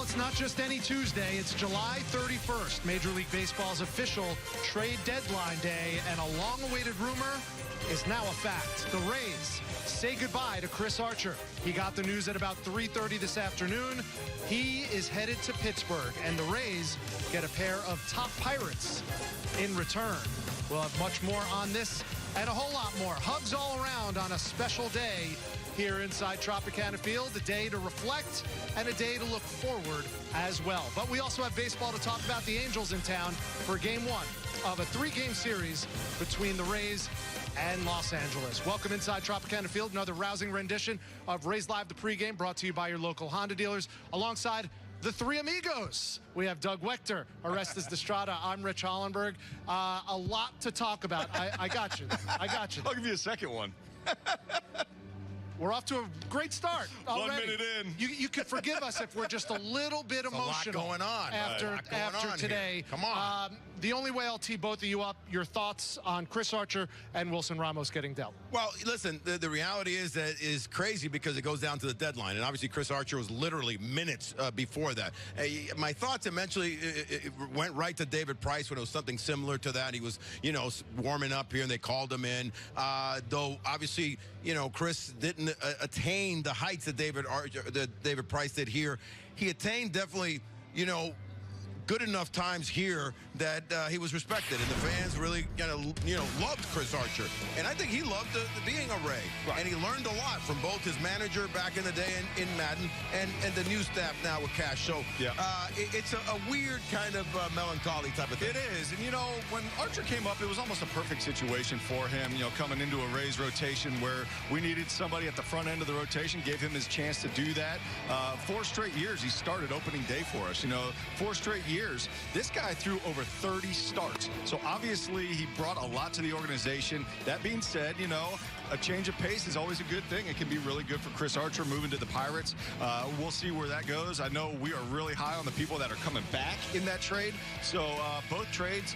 it's not just any Tuesday. It's July 31st, Major League Baseball's official trade deadline day, and a long-awaited rumor is now a fact. The Rays say goodbye to Chris Archer. He got the news at about 3:30 this afternoon. He is headed to Pittsburgh, and the Rays get a pair of top Pirates in return. We'll have much more on this and a whole lot more. Hugs all around on a special day here inside Tropicana Field, a day to reflect and a day to look forward as well. But we also have baseball to talk about. The Angels in town for game one of a three-game series between the Rays and Los Angeles. Welcome inside Tropicana Field, another rousing rendition of Rays Live, the pregame, brought to you by your local Honda dealers, alongside the three amigos. We have Doug Wechter, Orestes Destrada. I'm Rich Hollenberg. A lot to talk about. I got you. I got you. I'll give you a second one. We're off to a great start already. 1 minute in. You could forgive us if we're just a little bit emotional. A lot going on. After today. Here. Come on. The only way I'll tee both of you up, your thoughts on Chris Archer and Wilson Ramos getting dealt. Well, listen, the reality is that is crazy because it goes down to the deadline. And obviously, Chris Archer was literally minutes before that. My thoughts eventually it went right to David Price when it was something similar to that. He was, warming up here and they called him in. Though, obviously, Chris didn't attain the heights that David Price did here. He attained definitely, good enough times here that he was respected, and the fans really loved Chris Archer. And I think he loved being a Ray. Right. And he learned a lot from both his manager back in the day in Madden and the new staff now with Cash. So yeah. It's a weird kind of melancholy type of thing. It is. And, when Archer came up, it was almost a perfect situation for him, coming into a Rays rotation where we needed somebody at the front end of the rotation, gave him his chance to do that. 4 straight years he started opening day for us. 4 straight years. This guy threw over 30 starts. So obviously he brought a lot to the organization. That being said, a change of pace is always a good thing. It can be really good for Chris Archer moving to the Pirates. We'll see where that goes. I know we are really high on the people that are coming back in that trade. So both trades,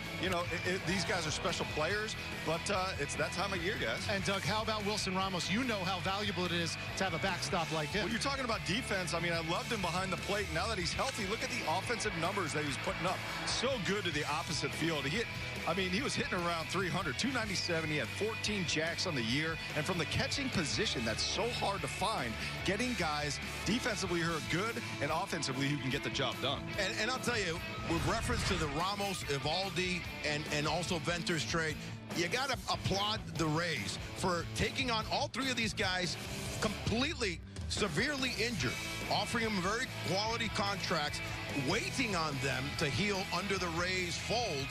these guys are special players, but it's that time of year, guys. And Doug, how about Wilson Ramos? You know how valuable it is to have a backstop like him. When you're talking about defense, I loved him behind the plate. Now that he's healthy, look at the offensive numbers that he was putting up. So good to the opposite field. He was hitting around 300, 297. He had 14 jacks on the year. And from the catching position, that's so hard to find, getting guys defensively who are good and offensively who can get the job done. And I'll tell you, with reference to the Ramos, Evaldi, and also Venter's trade, you got to applaud the Rays for taking on all three of these guys completely severely injured, offering them very quality contracts, waiting on them to heal under the Rays fold.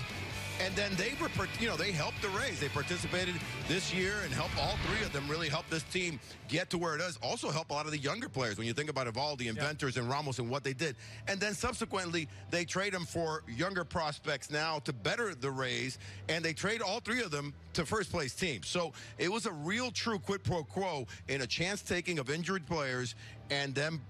And then they helped the Rays. They participated this year and helped all three of them really help this team get to where it is. Also help a lot of the younger players when you think about Evaldi and Venters and Ramos and what they did. And then subsequently, they trade them for younger prospects now to better the Rays. And they trade all three of them to first-place teams. So it was a real true quid pro quo in a chance-taking of injured players and them,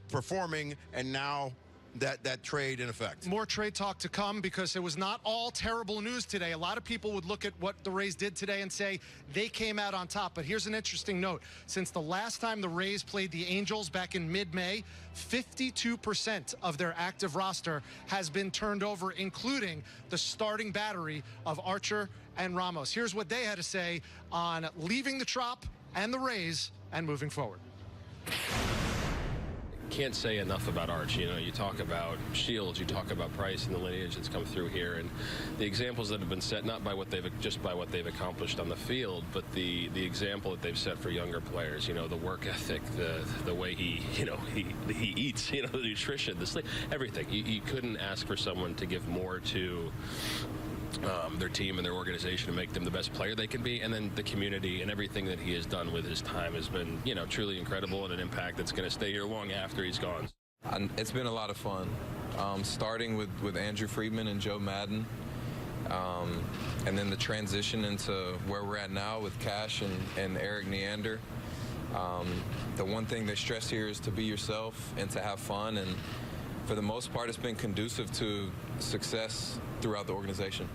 performing, and now that trade in effect. More trade talk to come because it was not all terrible news today. A lot of people would look at what the Rays did today and say they came out on top. But here's an interesting note. Since the last time the Rays played the Angels back in mid-May, 52% of their active roster has been turned over, including the starting battery of Archer and Ramos. Here's what they had to say on leaving the Trop and the Rays and moving forward. Can't say enough about Arch. You talk about Shields, you talk about Price and the lineage that's come through here, and the examples that have been set, not by what they've accomplished on the field, but the example that they've set for younger players. The work ethic, the way he eats, the nutrition, the sleep, everything. You couldn't ask for someone to give more to their team and their organization to make them the best player they can be, and then the community and everything that he has done with his time has been, truly incredible and an impact that's going to stay here long after he's gone. It's been a lot of fun, starting with Andrew Friedman and Joe Madden, and then the transition into where we're at now with Cash and Eric Neander. The one thing they stress here is to be yourself and to have fun, and for the most part, it's been conducive to success throughout the organization.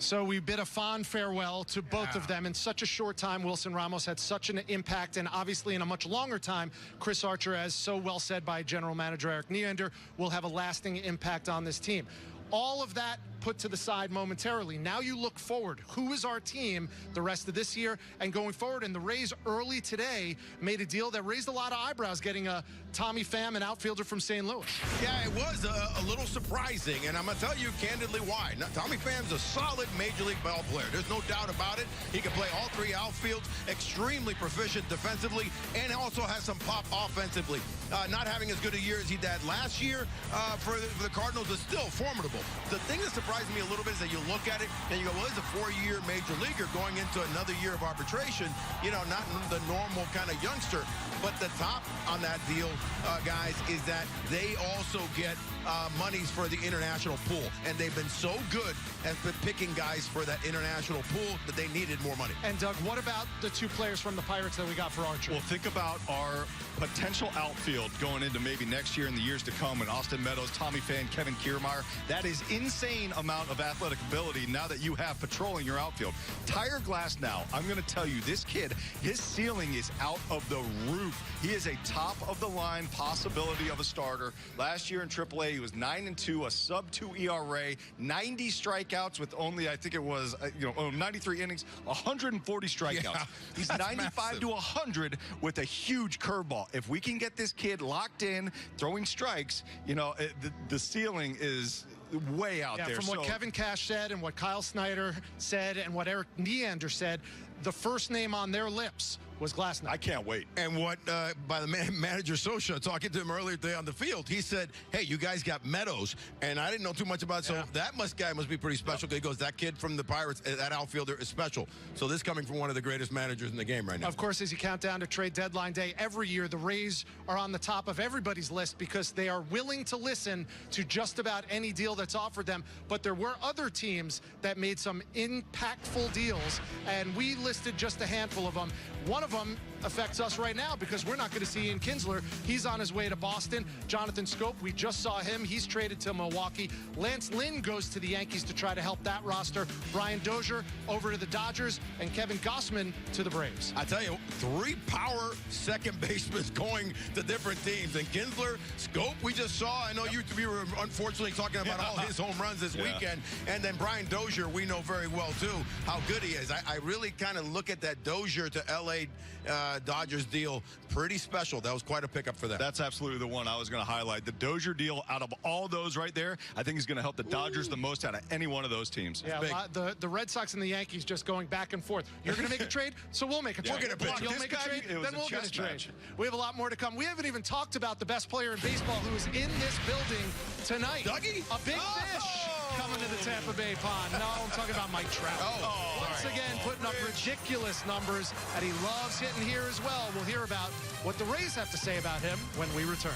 So we bid a fond farewell to both of them in such a short time. Wilson Ramos had such an impact, and obviously in a much longer time, Chris Archer, as so well said by General Manager Eric Neander, will have a lasting impact on this team. All of that put to the side momentarily. Now you look forward. Who is our team the rest of this year and going forward? And the Rays early today made a deal that raised a lot of eyebrows, getting a Tommy Pham, an outfielder from St. Louis. Yeah, it was a little surprising, and I'm going to tell you candidly why. Now, Tommy Pham's a solid Major League ball player. There's no doubt about it. He can play all three outfields, extremely proficient defensively, and also has some pop offensively. Not having as good a year as he did last year for the Cardinals is still formidable. The thing that surprised me a little bit is that you look at it and you go, well, he's a 4-year major leaguer going into another year of arbitration. You know, not the normal kind of youngster. But the top on that deal, guys, is that they also get monies for the international pool. And they've been so good at picking guys for that international pool that they needed more money. And, Doug, what about the two players from the Pirates that we got for Archer? Well, think about our potential outfield going into maybe next year and the years to come, and Austin Meadows, Tommy Pham, Kevin Kiermaier. That is insane amount of athletic ability now that you have patrolling your outfield. Tyre Glass now, I'm going to tell you, this kid, his ceiling is out of the roof. He is a top-of-the-line possibility of a starter. Last year in AAA, he was 9-2, a sub-2 ERA, 90 strikeouts with only, I think it was, 93 innings, 140 strikeouts. Yeah, he's 95 massive. to 100 with a huge curveball. If we can get this kid locked in, throwing strikes, the ceiling is way out there. From what Kevin Cash said and what Kyle Snyder said and what Eric Neander said, the first name on their lips was Glasnow. I can't wait. And what, by the manager Sosha, talking to him earlier today on the field, he said, hey, you guys got Meadows. And I didn't know too much about it, so that guy must be pretty special. He goes, that kid from the Pirates, that outfielder is special. So this coming from one of the greatest managers in the game right now. Of course, as you count down to trade deadline day, every year the Rays are on the top of everybody's list because they are willing to listen to just about any deal that's offered them. But there were other teams that made some impactful deals, and we listed just a handful of them. One of them affects us right now because we're not going to see Ian Kinsler. He's on his way to Boston. Jonathan Scope, we just saw him. He's traded to Milwaukee. Lance Lynn goes to the Yankees to try to help that roster. Brian Dozier over to the Dodgers, and Kevin Gossman to the Braves. I tell you, 3 power second basemen going to different teams. And Kinsler, Scope, we just saw. I know you were unfortunately talking about all his home runs this weekend. And then Brian Dozier, we know very well, too, how good he is. I really kind of look at that Dozier to L.A. Dodgers deal pretty special. That was quite a pickup for them. That's absolutely the one I was going to highlight. The Dozier deal, out of all those right there, I think is going to help the Dodgers the most out of any one of those teams. Yeah, the Red Sox and the Yankees just going back and forth. You're going to make a trade, so we'll make a trade. We're going to You'll make a trade, then we'll get a trade. We have a lot more to come. We haven't even talked about the best player in baseball who is in this building tonight. Dougie? A big fish coming to the Tampa Bay pond. No, I'm talking about Mike Trout. Once again, putting up ridiculous numbers, and he loves hitting here as well. We'll hear about what the Rays have to say about him when we return.